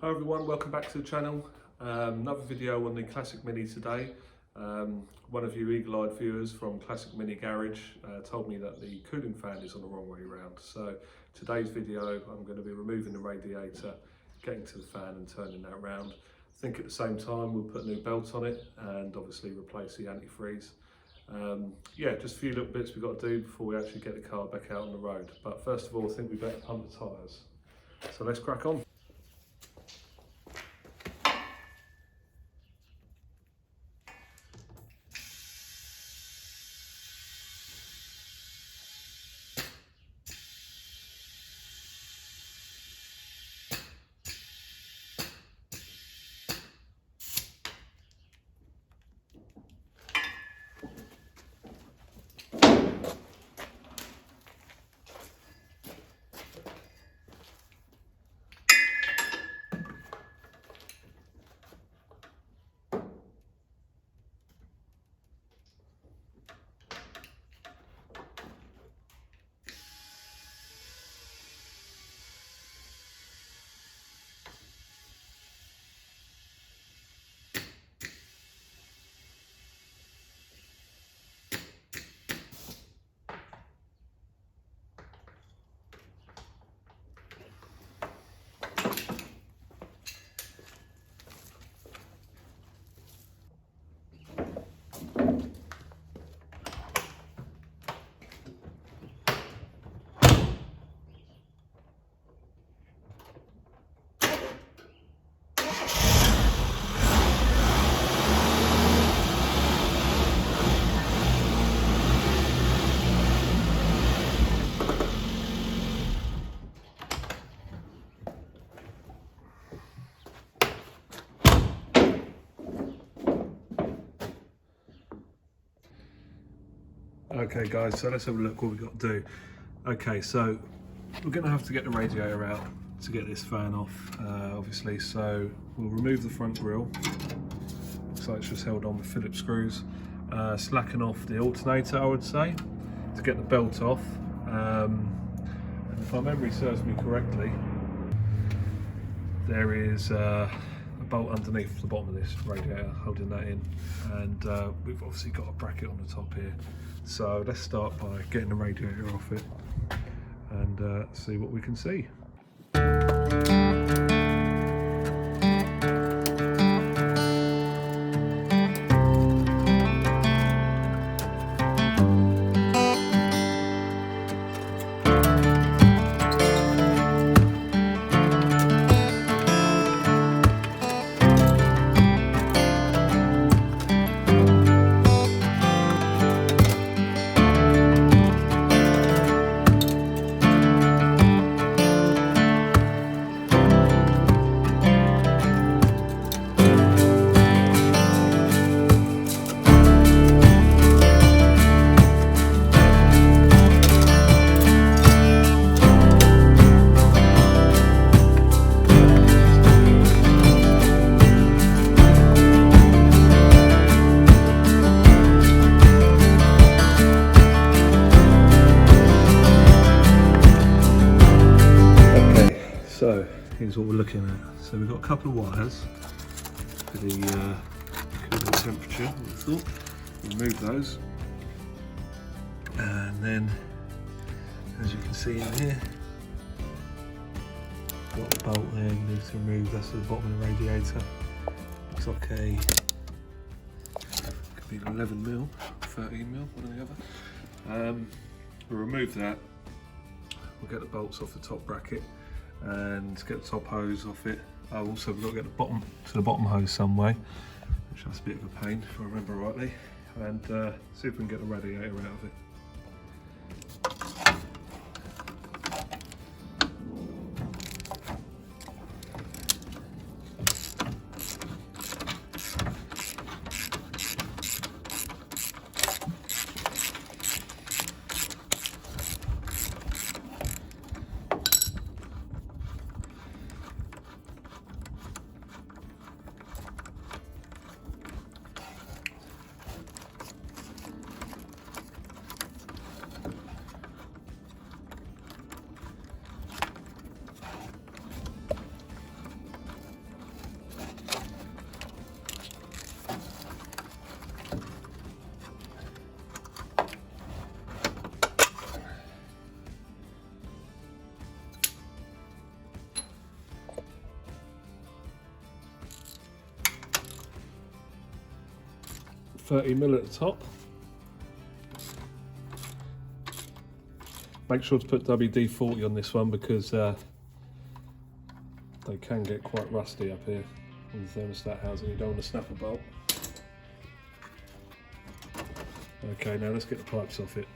Hi everyone, welcome back to the channel. Another video on the Classic Mini today. One of you eagle-eyed viewers from Classic Mini Garage told me that the cooling fan is on the wrong way around. So today's video, I'm going to be removing the radiator, getting to the fan and turning that around. I think at the same time we'll put a new belt on it and obviously replace the antifreeze. Yeah, just a few little bits we've got to do before we actually get the car back out on the road. But first of all, I think we better pump the tyres. So let's crack on. Okay guys, so let's have a look what we've got to do. Okay, so we're going to have to get the radiator out to get this fan off, obviously. So we'll remove the front grille. Looks like it's just held on with Phillips screws. Slacken off the alternator, I would say, to get the belt off. And if my memory serves me correctly, there is a bolt underneath the bottom of this radiator holding that in, and we've obviously got a bracket on the top here. So let's start by getting the radiator off it and see what we can see. So here's what we're looking at. So we've got a couple of wires for the cooling temperature, I thought. Remove those, and then as you can see in here, got the bolt there you need to remove. That's at the bottom of the radiator. Looks like a, could be 11mm, 13mm, one or the other. We'll remove that. We'll get the bolts off the top bracket and get the top hose off it. Also we've got to get the bottom hose some way, which is a bit of a pain if I remember rightly, and see if we can get the radiator out of it. 30mm at the top. Make sure to put WD-40 on this one because they can get quite rusty up here in the thermostat housing. You don't want to snap a bolt. Okay, now let's get the pipes off it.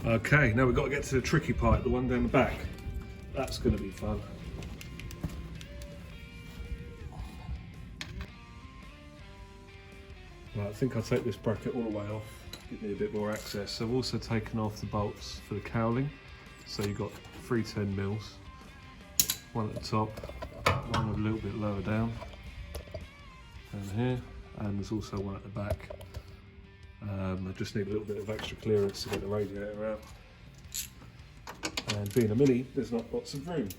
Okay, now we've got to get to the tricky pipe, the one down the back. That's going to be fun. Right, I think I'll take this bracket all the way off, give me a bit more access. So I've also taken off the bolts for the cowling. So you've got 3 10mm, one at the top, one a little bit lower down here, and there's also one at the back. I just need a little bit of extra clearance to get the radiator out. And being a Mini, there's not lots of room.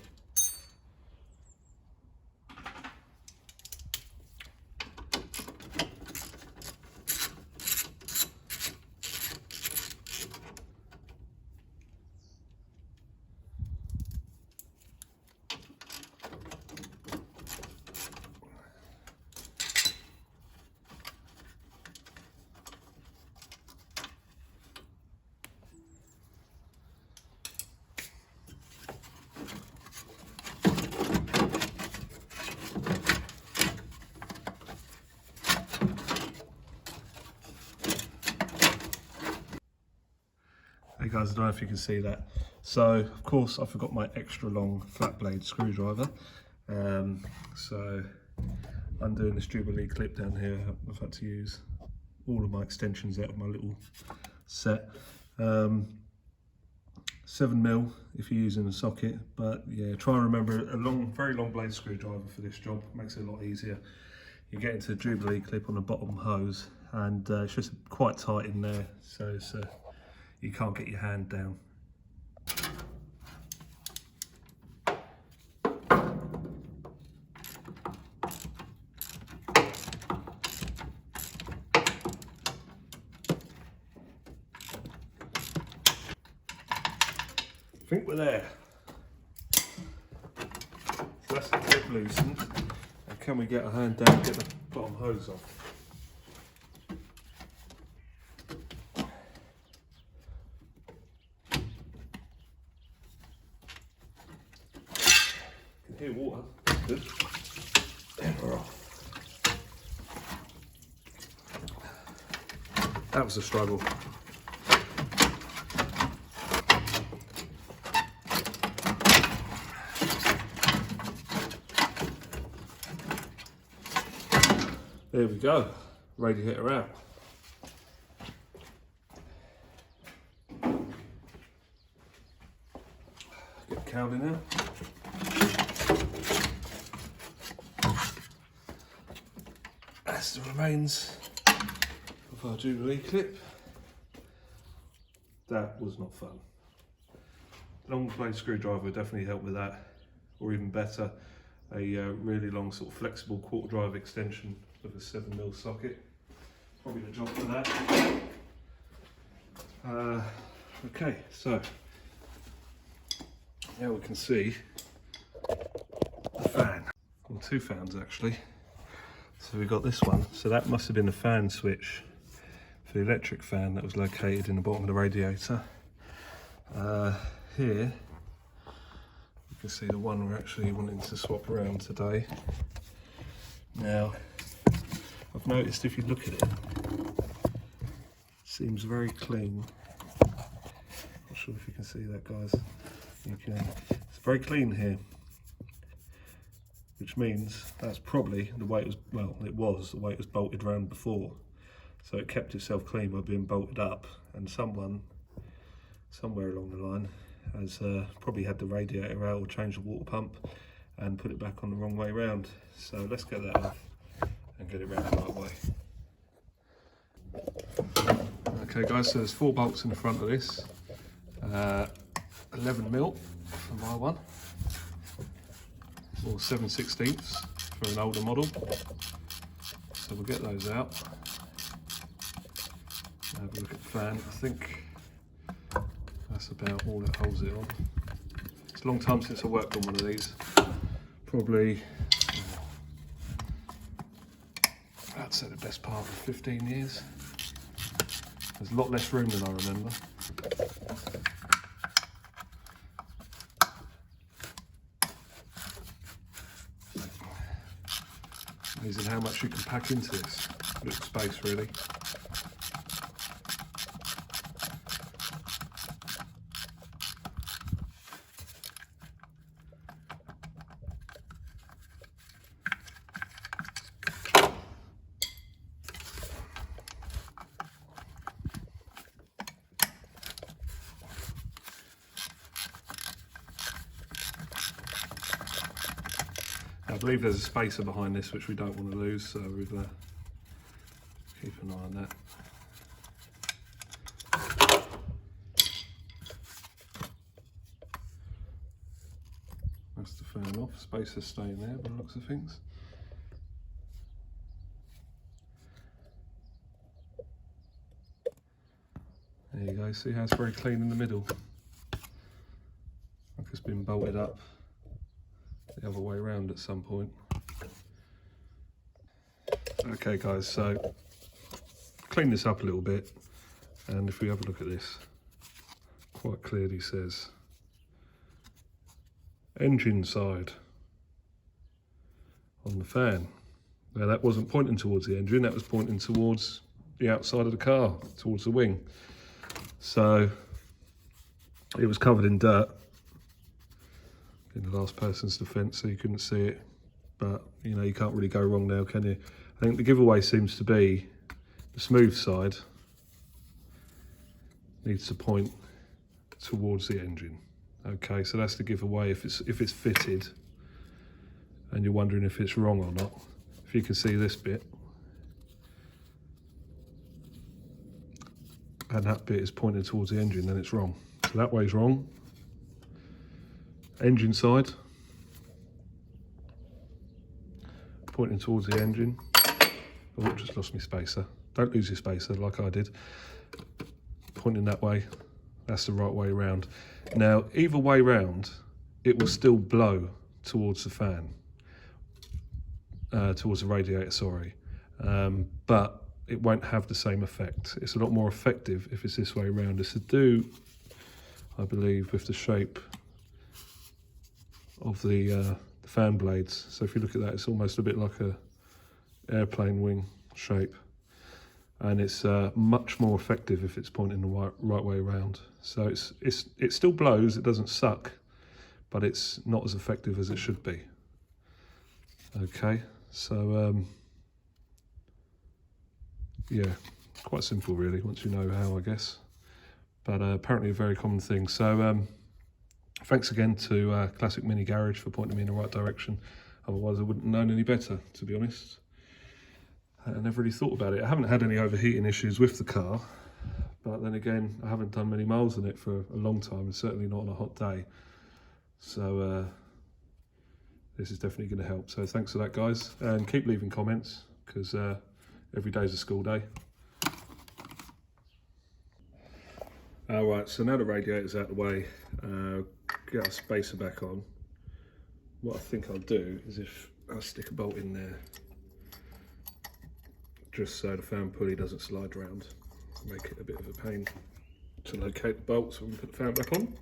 Hey guys, I don't know if you can see that. So, of course, I forgot my extra long flat blade screwdriver. So, undoing this Jubilee clip down here, I've had to use all of my extensions out of my little set. 7mm if you're using a socket, but yeah, try and remember a very long blade screwdriver for this job. Makes it a lot easier. You get into the Jubilee clip on the bottom hose, and it's just quite tight in there, so it's you can't get your hand down. I think we're there. So that's the clip loosened. And can we get a hand down and get the bottom hose off? Hear water, that's good. And we're off. That was a struggle. There we go, radiator out. Get the cowling out. That's the remains of our Jubilee clip. That was not fun. Long blade screwdriver would definitely help with that, or even better, a really long sort of flexible quarter drive extension with a 7mm socket. Probably the job for that. Okay, so now we can see the fan, or 2 fans actually. So we've got this one, so that must have been the fan switch for the electric fan that was located in the bottom of the radiator. Here, you can see the one we're actually wanting to swap around today. Now, I've noticed if you look at it, it seems very clean. Not sure if you can see that, guys. You can. It's very clean here. which means that's probably the way it was, well, it was the way it was bolted around before. So it kept itself clean by being bolted up, and someone, somewhere along the line, has probably had the radiator out or changed the water pump and put it back on the wrong way round. So let's get that off and get it round the right way. Okay guys, so there's 4 bolts in the front of this, 11mm for my one, or 7/16 for an older model. So we'll get those out. Have a look at the fan. I think that's about all that holds it on. It's a long time since I worked on one of these. Probably, I'd say the best part of 15 years. There's a lot less room than I remember. Amazing how much you can pack into this little space, really. I believe there's a spacer behind this which we don't want to lose, so we've keep an eye on that. That's the fan off, spacer staying there by the looks of things. There you go, see how it's very clean in the middle? Like it's been bolted up the other way around at some point. Okay guys, so clean this up a little bit, and if we have a look at this, quite clearly says engine side on the fan. Now that wasn't pointing towards the engine, that was pointing towards the outside of the car, towards the wing. So it was covered in dirt, in the last person's defence, so you couldn't see it, but you know, you can't really go wrong now, can you? I think the giveaway seems to be the smooth side needs to point towards the engine. Okay, so that's the giveaway if it's fitted and you're wondering if it's wrong or not. If you can see this bit, and that bit is pointing towards the engine, then it's wrong. So that way's wrong. Engine side, pointing towards the engine. Oh, just lost my spacer. Don't lose your spacer like I did. Pointing that way, that's the right way round. Now, either way round, it will still blow towards the fan, towards the radiator, sorry. But it won't have the same effect. It's a lot more effective if it's this way around. It's to do, I believe, with the shape of the fan blades. So if you look at that, it's almost a bit like a airplane wing shape, and it's much more effective if it's pointing the right way around. So it still blows, it doesn't suck, but it's not as effective as it should be. Okay, so yeah, quite simple really once you know how, I guess, but apparently a very common thing. So thanks again to Classic Mini Garage for pointing me in the right direction. Otherwise I wouldn't have known any better, to be honest. I never really thought about it. I haven't had any overheating issues with the car, but then again, I haven't done many miles in it for a long time, and certainly not on a hot day. So this is definitely going to help. So thanks for that, guys, and keep leaving comments, because every day's a school day. Alright, so now the radiator's out of the way, get our spacer back on. What I think I'll do is if I stick a bolt in there, just so the fan pulley doesn't slide around, make it a bit of a pain to locate the bolt, so we can put the fan back on.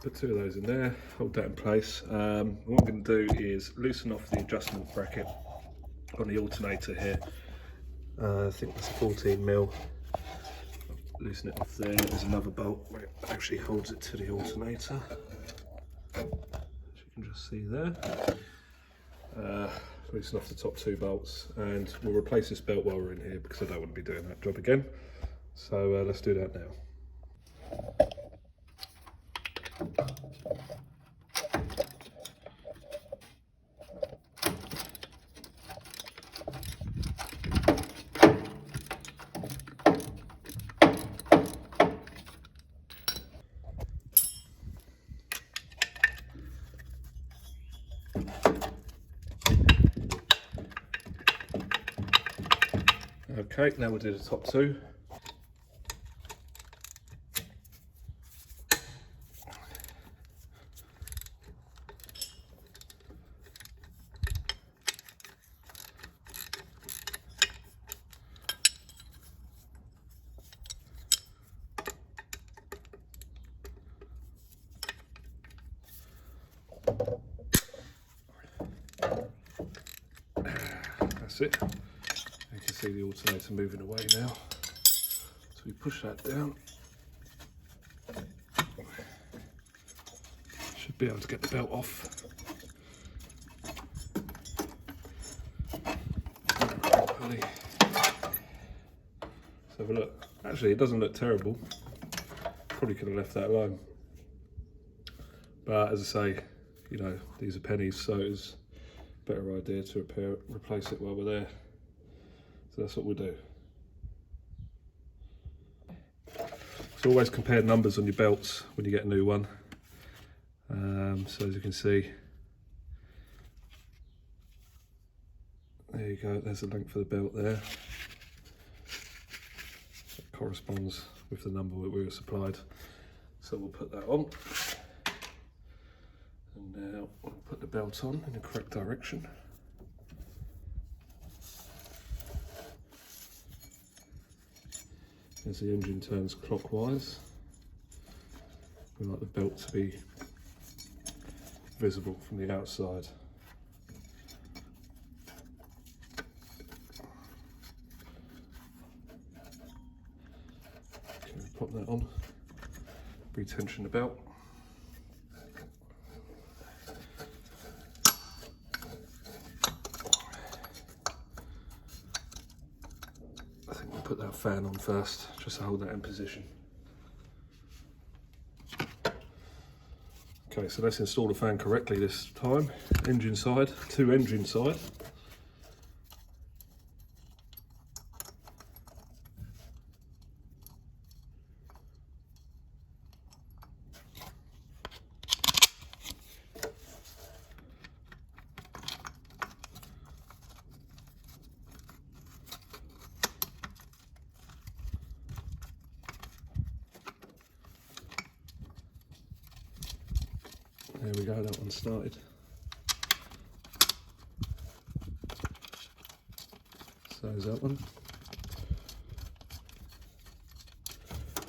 Put 2 of those in there, hold that in place. What I'm going to do is loosen off the adjustment bracket on the alternator here. I think that's 14mm. Loosen it off there. There's another bolt where it actually holds it to the alternator, as you can just see there. Loosen off the top 2 bolts, and we'll replace this belt while we're in here because I don't want to be doing that job again. So let's do that now. Okay, now we'll do the top 2. That's it. You can see the alternator moving away now. So we push that down. Should be able to get the belt off. Pulley. Let's have a look. Actually, it doesn't look terrible. Probably could have left that alone. But as I say, you know, these are pennies, so it's a better idea to replace it while we're there. So that's what we'll do. So always compare numbers on your belts when you get a new one. So as you can see, there you go, there's the length of the belt there. That corresponds with the number that we were supplied. So we'll put that on. And now we'll put the belt on in the correct direction. As the engine turns clockwise, we like the belt to be visible from the outside. Okay, pop that on, retension the belt. I think we'll put that fan on first, just to hold that in position. Okay, so let's install the fan correctly this time. Engine side, to engine side. There we go, that one started. So is that one.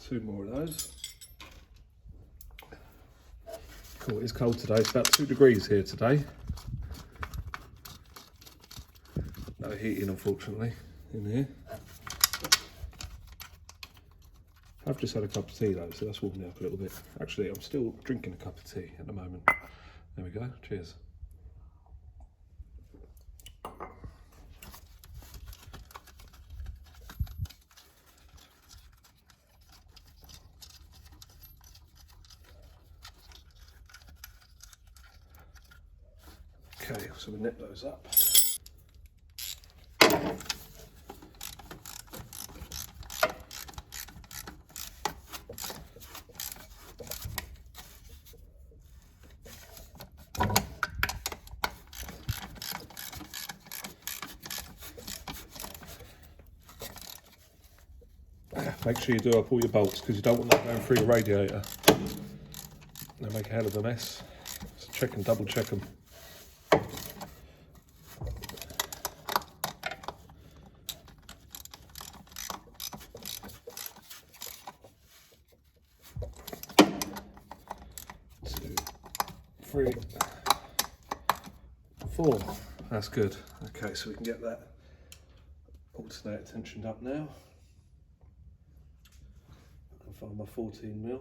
2 more of those. Cool, it's cold today, it's about 2 degrees here today. No heating unfortunately in here. I've just had a cup of tea though, so that's warmed me up a little bit. Actually, I'm still drinking a cup of tea at the moment. There we go, cheers. Okay, so we nip those up. Make sure you do up all your bolts because you don't want that going through the radiator. They make a hell of a mess. So check and double check them. Two, 3, 4. That's good. Okay, so we can get that alternator tensioned up now. Find my 14mm.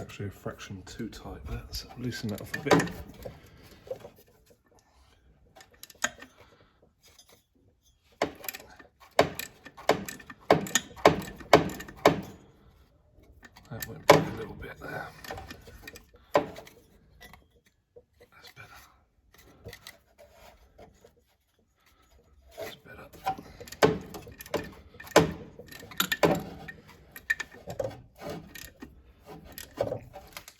actually a fraction too tight, so loosen that off a bit. That went back a little bit there. That's better. That's better.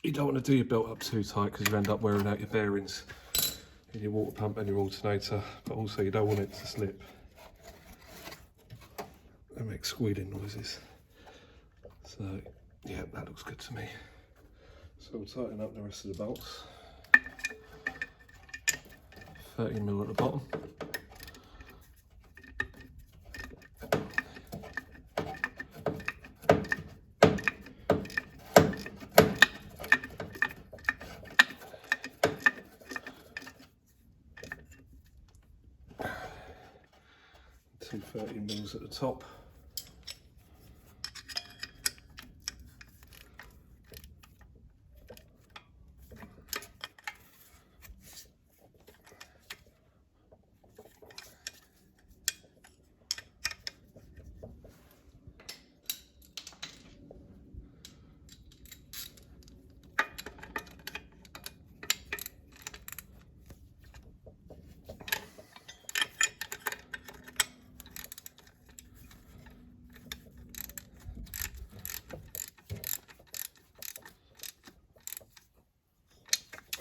You don't want to do your belt up too tight because you end up wearing out your bearings in your water pump and your alternator, but also you don't want it to slip and make squealing noises. So yeah, that looks good to me. So we'll tighten up the rest of the bolts. 30mm at the bottom. Two 30mm at the top.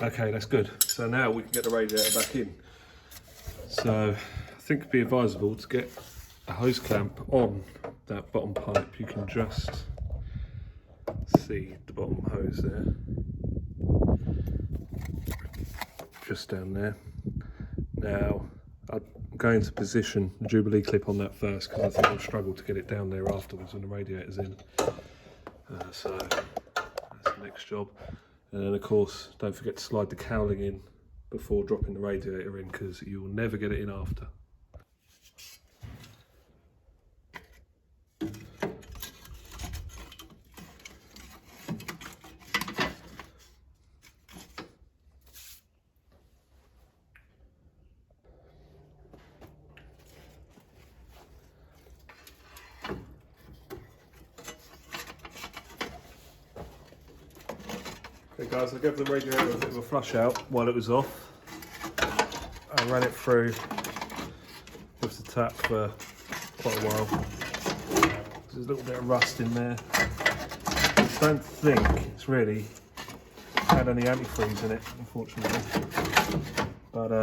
Okay, that's good. So now we can get the radiator back in. So I think it'd be advisable to get a hose clamp on that bottom pipe. You can just see the bottom hose there, just down there. Now I'm going to position the Jubilee clip on that first because I think I'll struggle to get it down there afterwards when the radiator's in. So that's the next job. And then of course, don't forget to slide the cowling in before dropping the radiator in because you'll never get it in after. Okay guys, I gave the radiator a bit of a flush out while it was off. I ran it through with the tap for quite a while. There's a little bit of rust in there. I don't think it's really had any antifreeze in it, unfortunately. But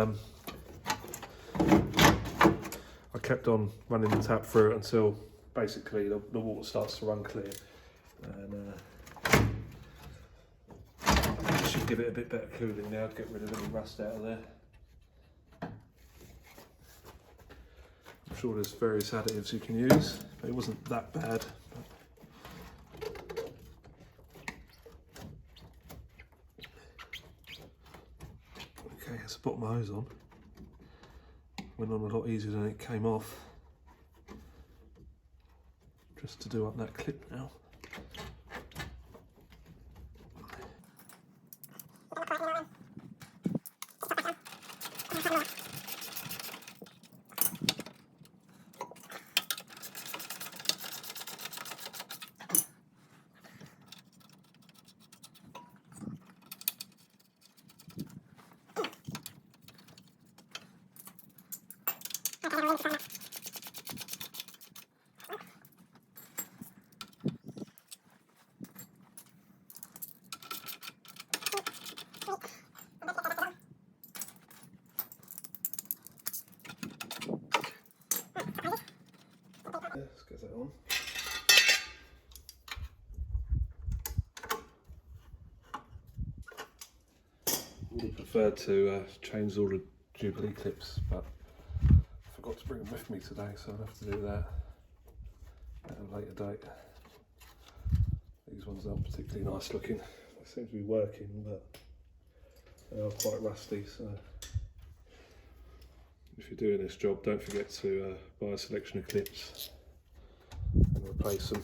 I kept on running the tap through it until basically the water starts to run clear. And should give it a bit better cooling now to get rid of any rust out of there. I'm sure there's various additives you can use, but it wasn't that bad. Okay, let's put my hose on. Went on a lot easier than it came off. Just to do up that clip now. Let's get that on. Would have preferred to change all the Jubilee clips, but I forgot to bring them with me today, so I'll have to do that at a later date. These ones aren't particularly nice looking. They seem to be working, but they are quite rusty, so if you're doing this job, don't forget to buy a selection of clips and replace them.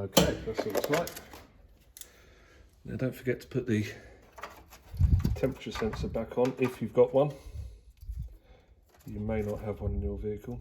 Okay, that's what it's like. Now don't forget to put the temperature sensor back on if you've got one. You may not have one in your vehicle.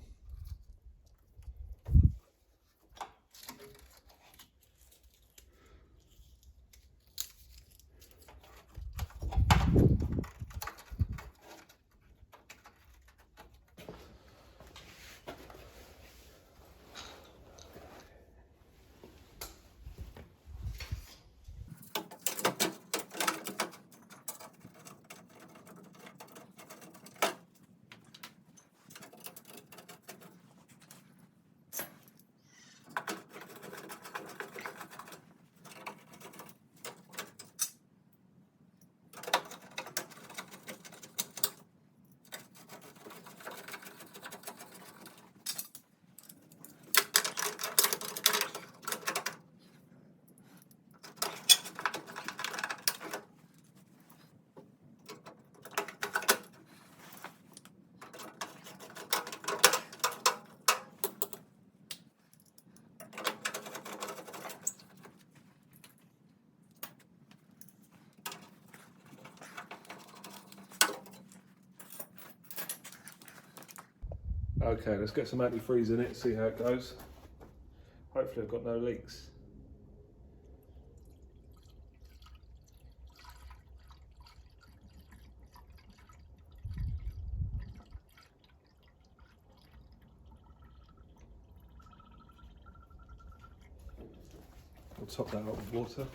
Okay, let's get some antifreeze in it, see how it goes. Hopefully I've got no leaks. I'll top that up with water.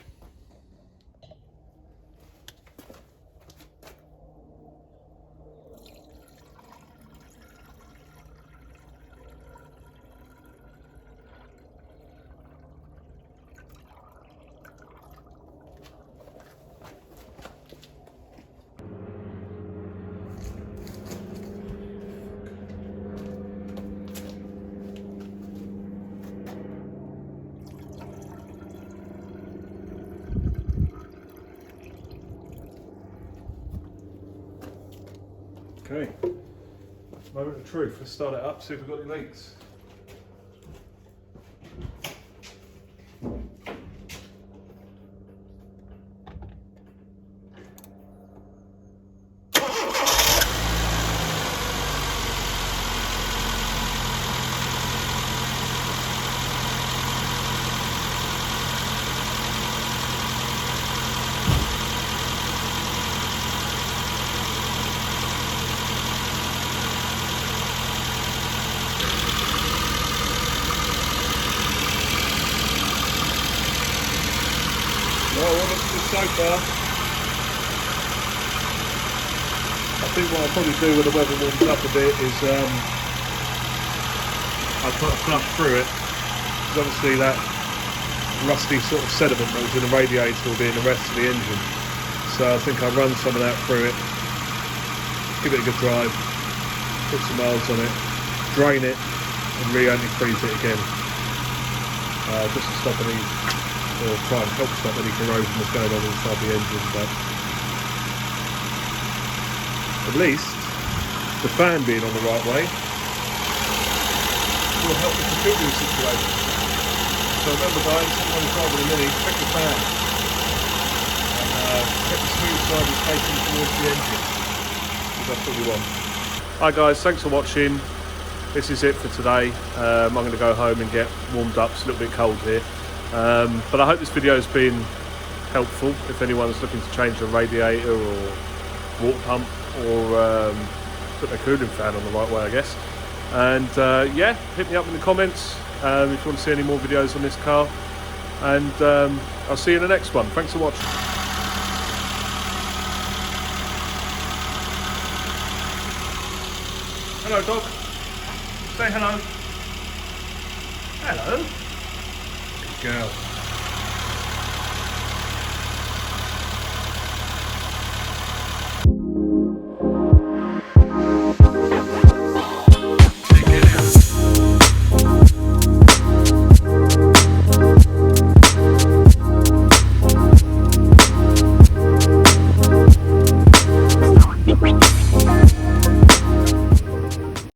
Okay, moment of truth. Let's start it up, see if we've got any leaks. Well, what it's good so far. I think what I'll probably do when the weather warms up a bit is I'll put a flush through it, because obviously that rusty sort of sediment that was in the radiator will be in the rest of the engine. So I think I'll run some of that through it, give it a good drive, put some miles on it, drain it and re-antifreeze it again, just to stop any, or try and help stop any corrosion that's going on inside the engine. But at least the fan being on the right way will help with the cooling situation. So remember guys, sometimes driving a Mini, check the fan and check the smooth side is facing towards the engine, because that's what you want. Hi guys, thanks for watching. This is it for today. I'm going to go home and get warmed up. It's a little bit cold here. But I hope this video has been helpful if anyone's looking to change a radiator or water pump, or put their cooling fan on the right way, I guess. And yeah, hit me up in the comments if you want to see any more videos on this car. And I'll see you in the next one. Thanks for watching. Hello, dog. Say hello. Hello. Good girl.